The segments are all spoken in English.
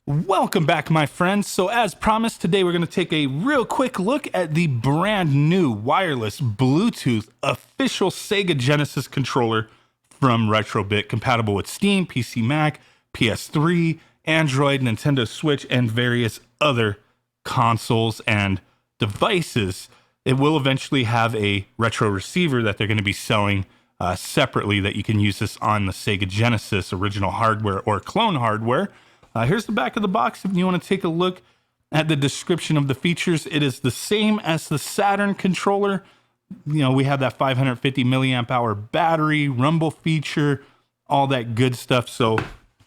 Welcome back, my friends. So as promised, today we're going to take a real quick look at the brand new wireless Bluetooth official Sega Genesis controller from Retrobit, compatible with Steam, PC Mac, PS3, Android, Nintendo Switch, and various other consoles and devices. It will eventually have a retro receiver that they're going to be selling separately that you can use this on the Sega Genesis original hardware or clone hardware. Here's the back of the box if you want to take a look at the description of the features. It is the same as the Saturn controller. You know, we have that 550 milliamp hour battery, rumble feature, all that good stuff. So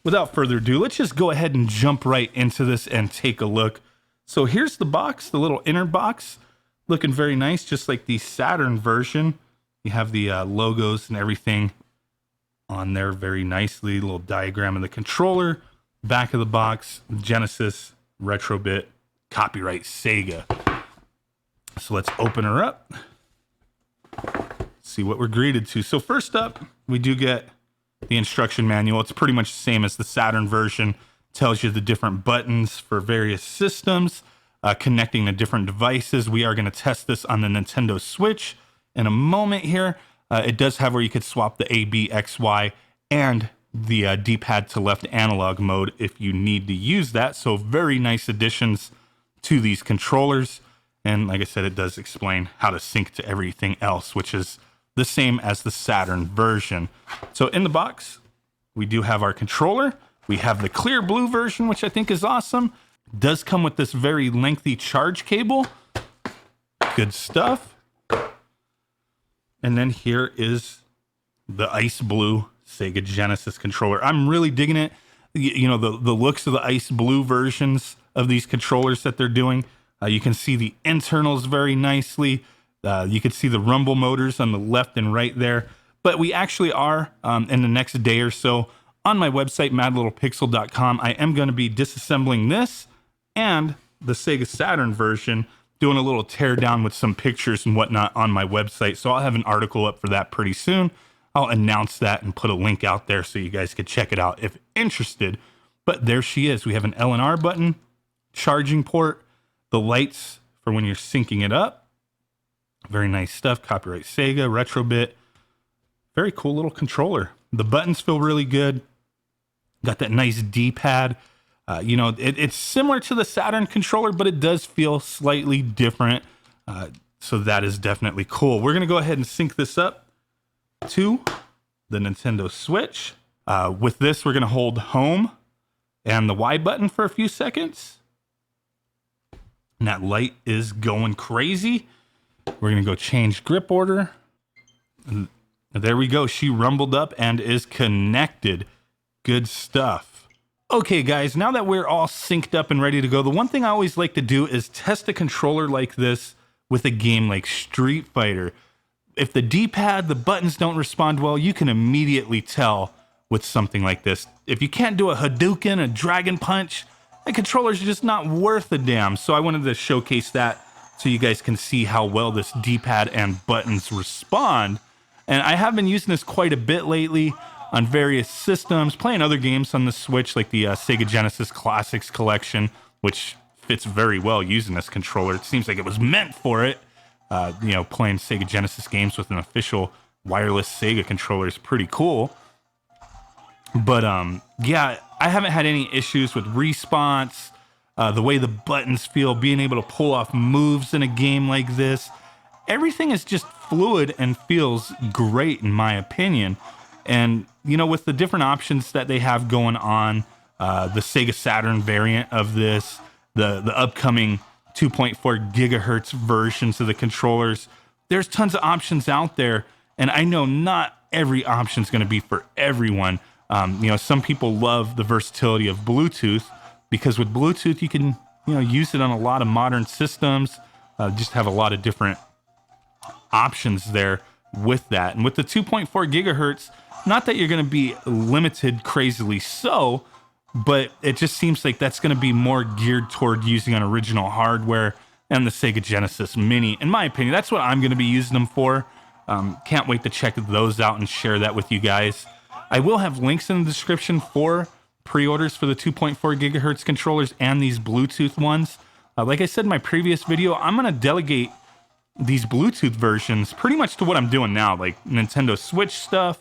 without further ado, let's just go ahead and jump right into this and take a look. So here's the box, the little inner box, looking very nice, just like the Saturn version. You have the logos and everything on there very nicely, little diagram of the controller. Back of the box, Genesis, Retrobit, copyright Sega. So let's open her up. See what we're greeted to. So first up, we do get the instruction manual. It's pretty much the same as the Saturn version. Tells you the different buttons for various systems, connecting to different devices. We are going to test this on the Nintendo Switch in a moment here. It does have where you could swap the A, B, X, Y, and the D-pad to left analog mode if you need to use that. So very nice additions to these controllers. And like I said, it does explain how to sync to everything else, which is the same as the Saturn version. So in the box, we do have our controller. We have the clear blue version, which I think is awesome. It does come with this very lengthy charge cable. Good stuff. And then here is the ice blue Sega Genesis controller. I'm really digging it. You know, the looks of the ice blue versions of these controllers that they're doing. You can see the internals very nicely. You can see the rumble motors on the left and right there. But we actually are, in the next day or so, on my website, madlittlepixel.com, I am going to be disassembling this and the Sega Saturn version, doing a little tear down with some pictures and whatnot on my website. So I'll have an article up for that pretty soon. I'll announce that and put a link out there so you guys could check it out if interested. But there she is. We have an L and R button, charging port, the lights for when you're syncing it up. Very nice stuff. Copyright Sega, Retrobit. Very cool little controller. The buttons feel really good. Got that nice D-pad. You know, it's similar to the Saturn controller, but it does feel slightly different. So that is definitely cool. We're going to go ahead and sync this up to the Nintendo Switch. With this, we're going to hold home and the Y button for a few seconds. And that light is going crazy. We're going to go change grip order. And there we go. She rumbled up and is connected. Good stuff. Okay, guys, now that we're all synced up and ready to go, the one thing I always like to do is test a controller like this with a game like Street Fighter. If the D-pad, the buttons don't respond well, you can immediately tell with something like this. If you can't do a Hadouken, a Dragon Punch, the controller's just not worth a damn. So I wanted to showcase that so you guys can see how well this D-pad and buttons respond. And I have been using this quite a bit lately on various systems, playing other games on the Switch, like the Sega Genesis Classics Collection, which fits very well using this controller. It seems like it was meant for it. You know, playing Sega Genesis games with an official wireless Sega controller is pretty cool. But yeah, I haven't had any issues with response, the way the buttons feel, being able to pull off moves in a game like this. Everything is just fluid and feels great in my opinion. And, you know, with the different options that they have going on, the Sega Saturn variant of this, the upcoming 2.4 gigahertz versions of the controllers. There's tons of options out there, and I know not every option is going to be for everyone. You know, some people love the versatility of Bluetooth because with Bluetooth you can, you know, use it on a lot of modern systems. Just have a lot of different options there with that. And with the 2.4 gigahertz, not that you're going to be limited crazily so, but it just seems like that's going to be more geared toward using on original hardware and the Sega Genesis Mini. In my opinion, that's what I'm going to be using them for. Can't wait to check those out and share that with you guys. I will have links in the description for pre-orders for the 2.4 gigahertz controllers and these Bluetooth ones. Like I said in my previous video, I'm going to delegate these Bluetooth versions pretty much to what I'm doing now, like Nintendo Switch stuff,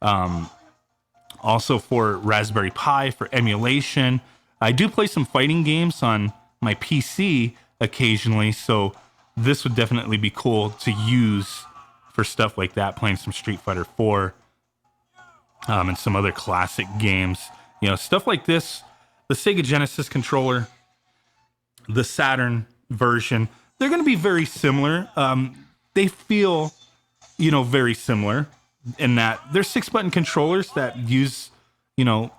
also for Raspberry Pi for emulation. I do play some fighting games on my PC occasionally, so this would definitely be cool to use for stuff like that, playing some Street Fighter 4 and some other classic games. You know, stuff like this, the Sega Genesis controller, the Saturn version, they're going to be very similar. They feel, you know, very similar in that they're 6-button controllers that use, you know,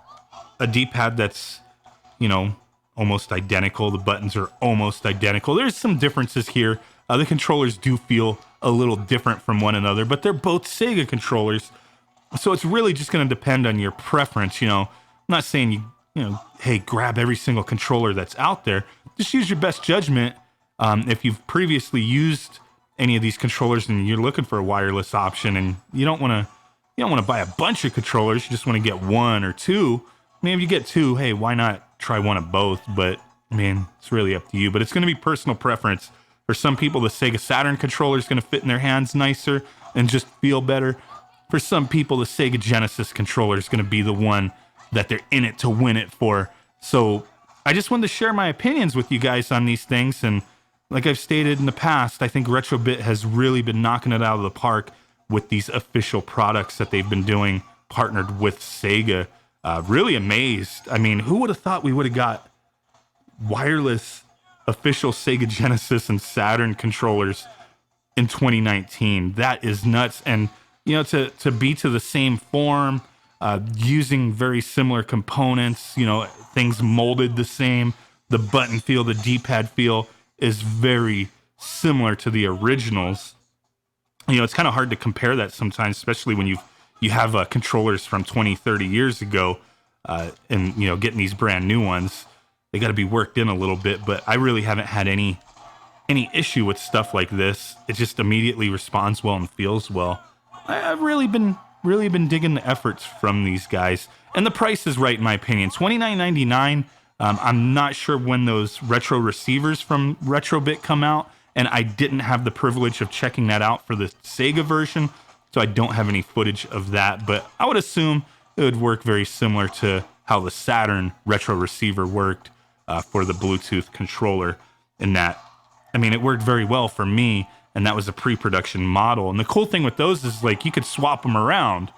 a D-pad that's, you know, almost identical. The buttons are almost identical. There's some differences here. The controllers do feel a little different from one another, but they're both Sega controllers. So it's really just going to depend on your preference. You know, I'm not saying you know, hey, grab every single controller that's out there. Just use your best judgment. If you've previously used any of these controllers and you're looking for a wireless option and you don't want to buy a bunch of controllers, you just want to get one or two. I mean, if you get two, hey, why not try one of both? But I mean, it's really up to you. But it's going to be personal preference. For some people, the Sega Saturn controller is going to fit in their hands nicer and just feel better. For some people, the Sega Genesis controller is going to be the one that they're in it to win it for. So I just wanted to share my opinions with you guys on these things. And like I've stated in the past, I think Retrobit has really been knocking it out of the park with these official products that they've been doing, partnered with Sega. Really amazed. I mean, who would have thought we would have got wireless official Sega Genesis and Saturn controllers in 2019? That is nuts. And, you know, to be to the same form, using very similar components, you know, things molded the same, the button feel, the D-pad feel is very similar to the originals. You know, it's kind of hard to compare that sometimes, especially when you have controllers from 20, 30 years ago, and, you know, getting these brand new ones, they got to be worked in a little bit. But I really haven't had any issue with stuff like this. It just immediately responds well and feels well. I've really been digging the efforts from these guys, and the price is right in my opinion. $29.99. I'm not sure when those retro receivers from Retrobit come out, and I didn't have the privilege of checking that out for the Sega version, so I don't have any footage of that. But I would assume it would work very similar to how the Saturn retro receiver worked for the Bluetooth controller. In that, I mean, it worked very well for me, and that was a pre-production model. And the cool thing with those is, like, you could swap them around.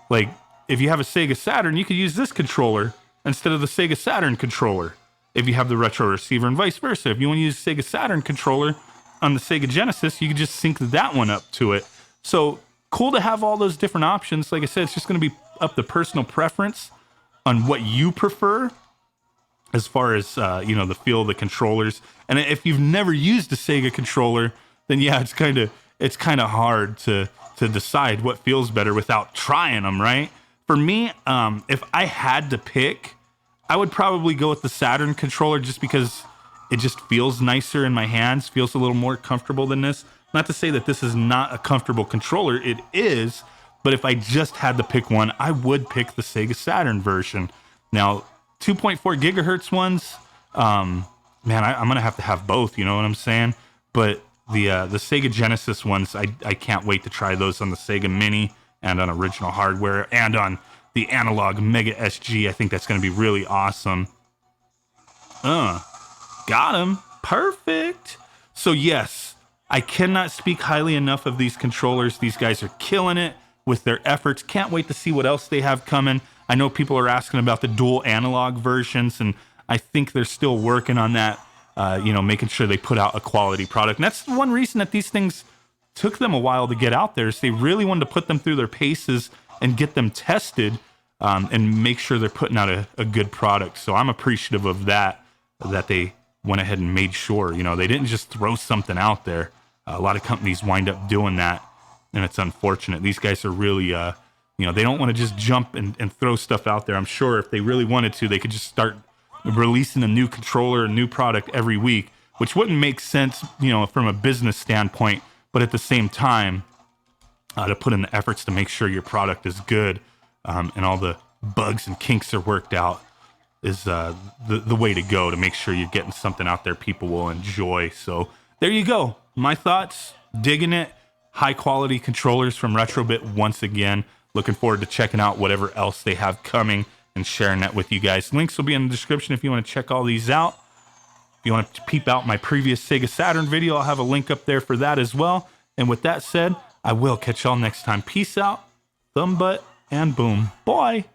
Like, if you have a Sega Saturn, you could use this controller instead of the Sega Saturn controller if you have the retro receiver, and vice versa. If you want to use Sega Saturn controller on the Sega Genesis, you could just sync that one up to it. So cool to have all those different options. Like I said, it's just going to be up to personal preference on what you prefer as far as, you know, the feel of the controllers. And if you've never used a Sega controller, then yeah, it's kind of hard to decide what feels better without trying them, right? For me, if I had to pick, I would probably go with the Saturn controller just because it just feels nicer in my hands, feels a little more comfortable than this. Not to say that this is not a comfortable controller, it is, but if I just had to pick one, I would pick the Sega Saturn version. Now, 2.4 gigahertz ones, man, I'm going to have both, you know what I'm saying? But the Sega Genesis ones, I can't wait to try those on the Sega Mini and on original hardware and on the analog Mega SG. I think that's going to be really awesome. Got him. Perfect. So yes, I cannot speak highly enough of these controllers. These guys are killing it with their efforts. Can't wait to see what else they have coming. I know people are asking about the dual analog versions, and I think they're still working on that, you know, making sure they put out a quality product. And that's one reason that these things took them a while to get out there, is they really wanted to put them through their paces and get them tested, and make sure they're putting out a good product. So I'm appreciative of that they went ahead and made sure, you know, they didn't just throw something out there. A lot of companies wind up doing that, and it's unfortunate. These guys are really, you know, they don't want to just jump and throw stuff out there. I'm sure if they really wanted to, they could just start releasing a new controller, a new product every week, which wouldn't make sense, you know, from a business standpoint, but at the same time, to put in the efforts to make sure your product is good, and all the bugs and kinks are worked out. is the way to go to make sure you're getting something out there people will enjoy. So there you go. My thoughts, digging it. High quality controllers from Retrobit once again. Looking forward to checking out whatever else they have coming and sharing that with you guys. Links will be in the description if you want to check all these out. If you want to peep out my previous Sega Saturn video, I'll have a link up there for that as well. And with that said, I will catch y'all next time. Peace out, thumb butt, and boom. Bye.